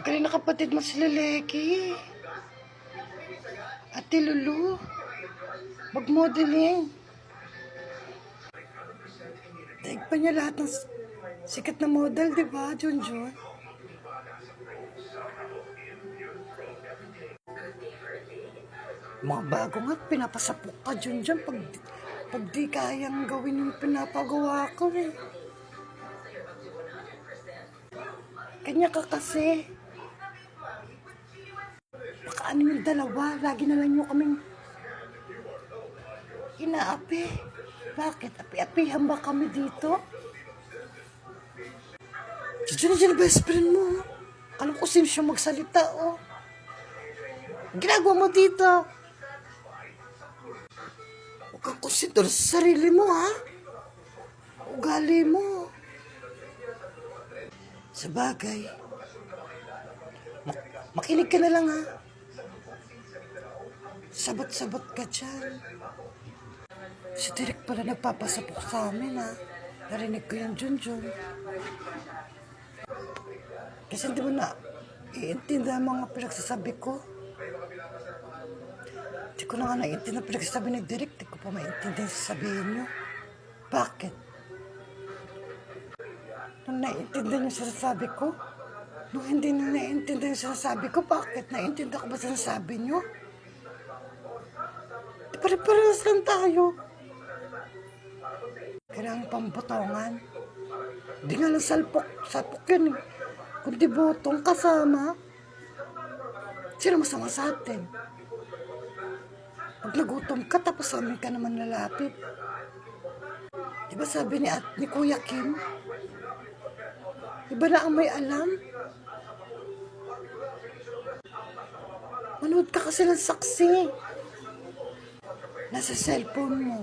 Galing na kapatid mo sila Leki. Ate Lulu. Mag-modeling. Daig pa niya lahat ng sikat na model, di ba, Junjun? Mga bago nga, pinapasapok ka, Junjun, pag di kayang gawin yung pinapagawa ko, eh. Kanya ka kasi. Baka ano yung dalawa, lagi na lang nyo kaming inaapi. Bakit? Api-apihan ba kami dito? Diyan na best friend mo. Alam ko sino siya magsalita, oh. Ginagawa mo dito. Huwag kang konsidera sa sarili mo, ha? Ugali mo. Sa bagay. Makinig ka na lang, ha? Sabat-sabat ka dyan. Si Derek pala nagpapasapok sa amin, ha? Narinig ko yung Junjun. Kasi hindi mo na iintindihan mga pinagsasabi ko. Hindi ko na nga naiintindihan ang pinagsasabi ni Derek. Hindi ko pa maintindihan sasabihin nyo. Bakit? Nung naiintindihan yung sinasabi ko? Nung hindi na naiintindihan yung sinasabi ko, bakit? Naiintindihan ko ba sinasabi nyo? Di pare-parehas lang tayo. Kailangan pambutongan. Di nga lang salpok yun eh. Kundi botong kasama. Sino masama sa atin? Pag nagutom ka, tapos sa amin ka naman lalapit. Diba sabi ni Kuya Kim? Iba na ang may alam? Manood ka kasi ng saksi. Nasa cellphone mo.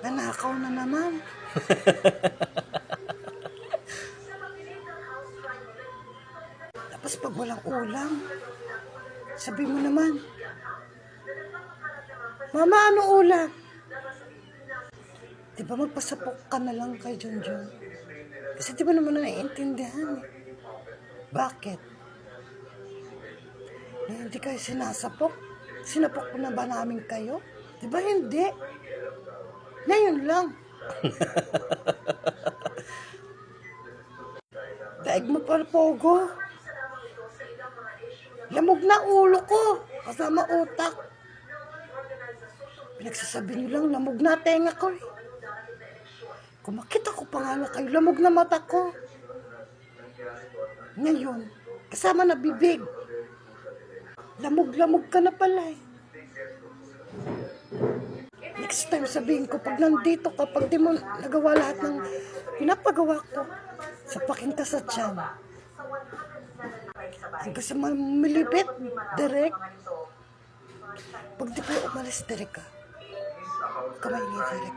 Nanakaw na naman. Tapos pag walang ulam, sabi mo naman, Mama, ano ulam? Di ba magpasapok ka na lang kay Junjun? Kasi di ba naman na naiintindihan? Bakit? Na hindi kayo sinasapok? Sinapok ko na ba namin kayo? Di ba hindi? Ngayon lang. Daig mo pa, Pogo. Lamog na ulo ko. Kasama utak. Pinagsasabi niyo lang, lamog na tenga ko. Kung makita ko pa nga na kayo, lamog na mata ko. Ngayon, kasama na bibig. Lamog-lamog ka na pala eh. Next time sabihin ko, pag nandito ka, pag di mo nagawa lahat ng pinapagawa ko, sapakin ka sa tiyan. Hanggang sa milipit, Derek. Pag di pa umalis, Derek ka. Kamay ni Derek.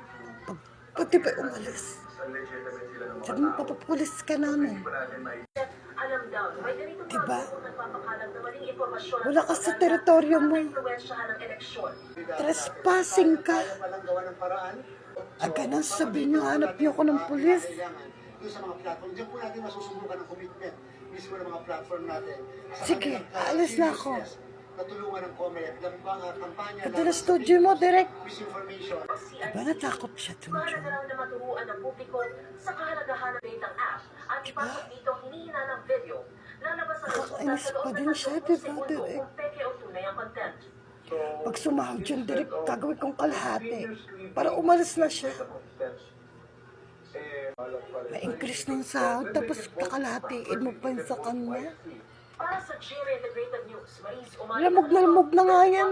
Pag di pa umalis, sabi mo, papapulis ka namin. Diba? Wala ka sa teritoryo mo. Trespassing ka. Aga nang sabihin nyo, hanap nyo ako ng pulis. Sa mga platform, diyan po natin masusubukan ng commitment mismo ng mga platform natin. Sige, aalis na ako. Natulungan ng COMELEC, kampanya Ganda na studio mo, Derek. misinformation. Diba natakot siya, Junjun? na maturuan ng publiko sa kahalagahan ng ng app at ipasok dito hinihina ng video. Lalabas ang Nakakainis pa din siya, diba, Derek? kung peke o tunay ang content. Pag sumahod yun, Derek, gagawin kong kalahati. Para umalis na siya. Ma-increase ng sahod, tapos kakalahatiin mo pa yun sa kanya. Para sa GMA Integrated News, Maris Umay, Lamog na nga yan.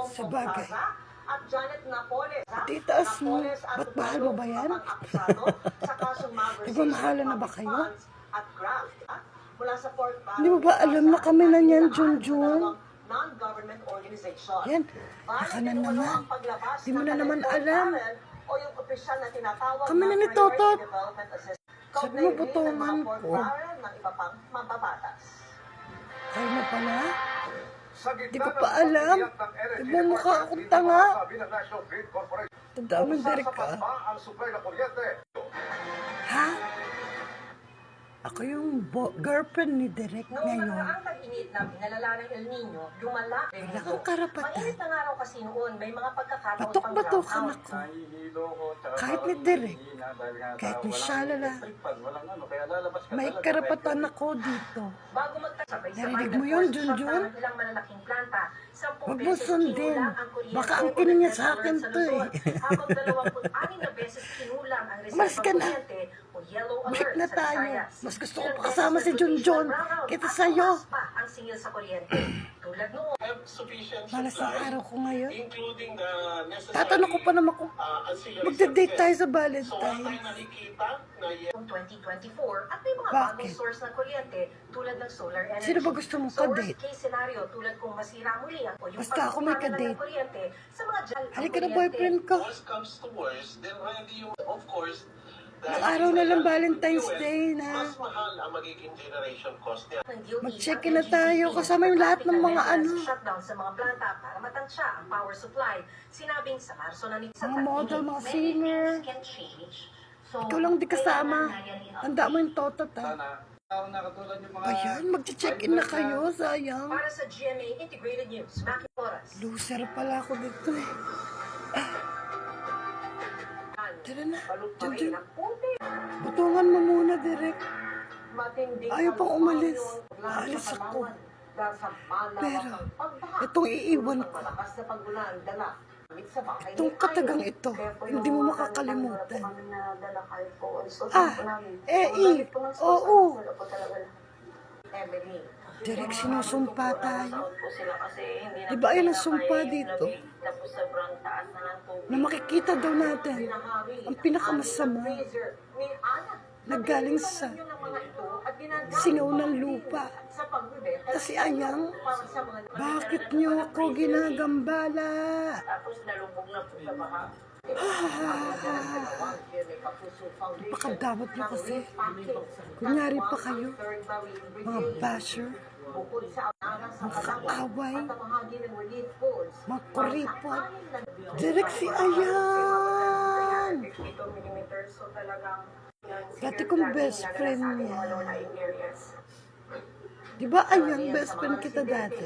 Sa bagay. at Janet Napoles. Titaas mo. Ba't mahal mo ba yan? Di ba mahala na ba kayo? At graft, mula sa Fort Hindi mo ba alam na kami na niyan, Junjun? non-government organization. Yan, baka na naman. Di mo na naman alam. O yung opisyal na tinatawag Kami na ni Priority Totot. Development Assistance. Sabi mo, butongan ko. Ng iba pang mababatas. Kayo na pala? Di ko pa alam. Nagmumukha akong tanga. Tandaan mo, Derek, ka. Ha? Ako yung girlfriend ni Derek Noong ngayon. nakaraang tag-init na binalala ng El Nino, lumala ang Wala mundo. kang karapatan. Mainit na nga raw kasi noon, may mga pagkakataon pang Batok-batokan brownout. ako. Kahit ni Derek, kahit ni Shalala, may karapatan ako dito. Bago magtasabay sa Narinig banda, mo yun, force Junjun? shutdown ng ilang malalaking planta, 10 Huwag mo beses sundin. kinulang ang kuryente Baka ang o kinin niya dagdag sa akin alert sa to eh. Luzon, habang 26 na beses kinulang ang Umalis reservang ka na. kuryente o yellow Bakit alert na sa tayo? Visayas. Mas gusto ko Ilang pa beses kasama si nagtitiis Junjun ng brownout kaysa at sa'yo. tumaas pa ang singil sa kuryente. Tulad noon, Malas ang araw ko ngayon. including the necessary Tatanong ko pa naman kung ancillary magde-date tayo sa So, wala Valentine's. tayong nakikita na noong 2024 at may mga Bakit? bagong source ng kuryente tulad ng solar energy. Sino ba gusto mong Sa worst ka-date? case scenario tulad kung masira muli ang o yung Basta ako may pagkukuha na ka-date. ng kuryente sa mga dyan ang Halika na kuryente. boyfriend ko. worst comes to worst, then ready yung, of course, Ang araw na lang Valentine's Day na. mas mahal ang magiging generation cost niya. Ng DOE Mag-check at in na tayo NGCP, kasama yung lahat ng mga maintenance ano. shutdown sa mga planta para matansya ang power supply. Sinabing sa Marso na sa Mga model, mga singer. can change. So, Ikaw lang di kasama. kailangan na yan Tanda mo yung totot ha. Sana nakatulad yung mga Ayan, mag-check in na kayo, sayang. Para sa GMA Integrated News, Maki Oras. Loser pala ako dito eh. Tara na, Junjun. Butungan mo muna, Derek. Ayaw pang umalis. Aalis ako. Pero, itong iiwan ko. Itong katagang ito, hindi mo makakalimutan. Oo. Derek, sinusumpa tayo. Di ba ayun ang sumpa dito? Na makikita daw natin ang pinakamasama naggaling sa singaw ng lupa. Kasi ayang, bakit niyo ako ginagambala? Napakadamot niyo kasi. Kunyari pa kayo, mga basher, mga kaaway, mga kuripot. Direk si Ayan! Dati kong best friend niya. Di ba Ayan, best friend kita dati?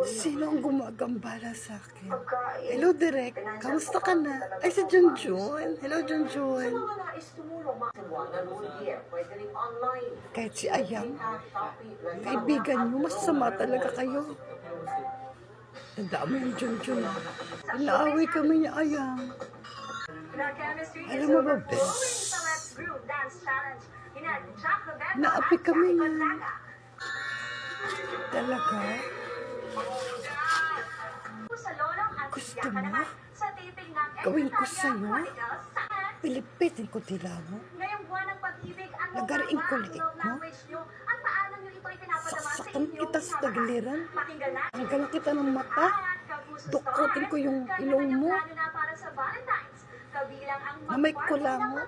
Sino ang gumagambala sa akin? Hello, Direk. Kamusta ka na? Ay, si Junjun. Hello, Junjun. Kahit si Ayang, kaibigan niyo, masama talaga kayo. Tandaan mo yung Junjun. Inaaway kami ni Ayang. Alam mo ba, bes? Naapi kami niya. Talaga? Gusto mo? Gawin ko sa'yo? Pilipitin ko tila mo? Lagariin ko liit mo? Saksakan kita sa tagliran? Hanggang kita ng mata? Dukutin ko yung ilong mo? Na may kulango?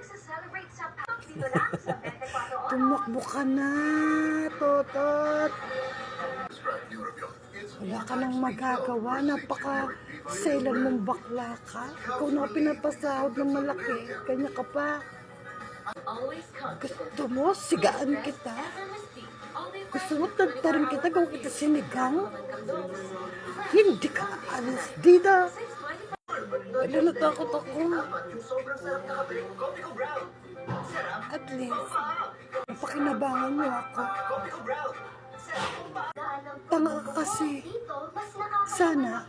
Tumakbo ka na, Totot. Wala ka nang magagawa. Napaka-selan mong bakla ka. Ikaw na pinapasahod ng malaki. Kanya ka pa. Gusto mo, sigaan kita? Gusto mo, tantarin kita, gawin kita sinigang? Hindi ka alis, Dida. Wala, natakot ako. At least, napakinabangan mo ako. Tanga ka kasi. Sana,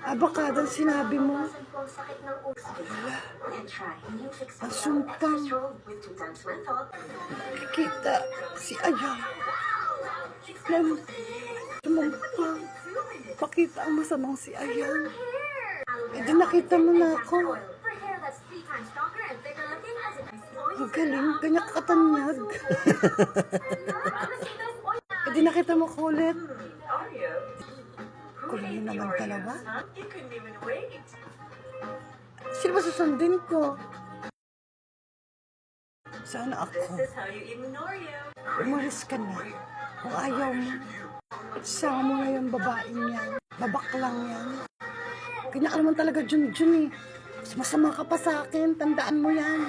abakadang sinabi mo. Wala. Ang sumpang. Kita si Ayang. Tumumpang. Pakita ang masamang si Ayang. Eh di nakita mo na ako. Ang galing, ganyan katanyag. Eh di nakita mo ko ulit. Kulang yun naman dalawa. Sino ba susundin ko? Sana ako. Umalis ka na. Kung ayaw mo, sama mo na yung babaeng yan. Babaklang yan. Kanya ka naman talaga, Junjun eh. Mas masama ka pa sa akin. Tandaan mo yan.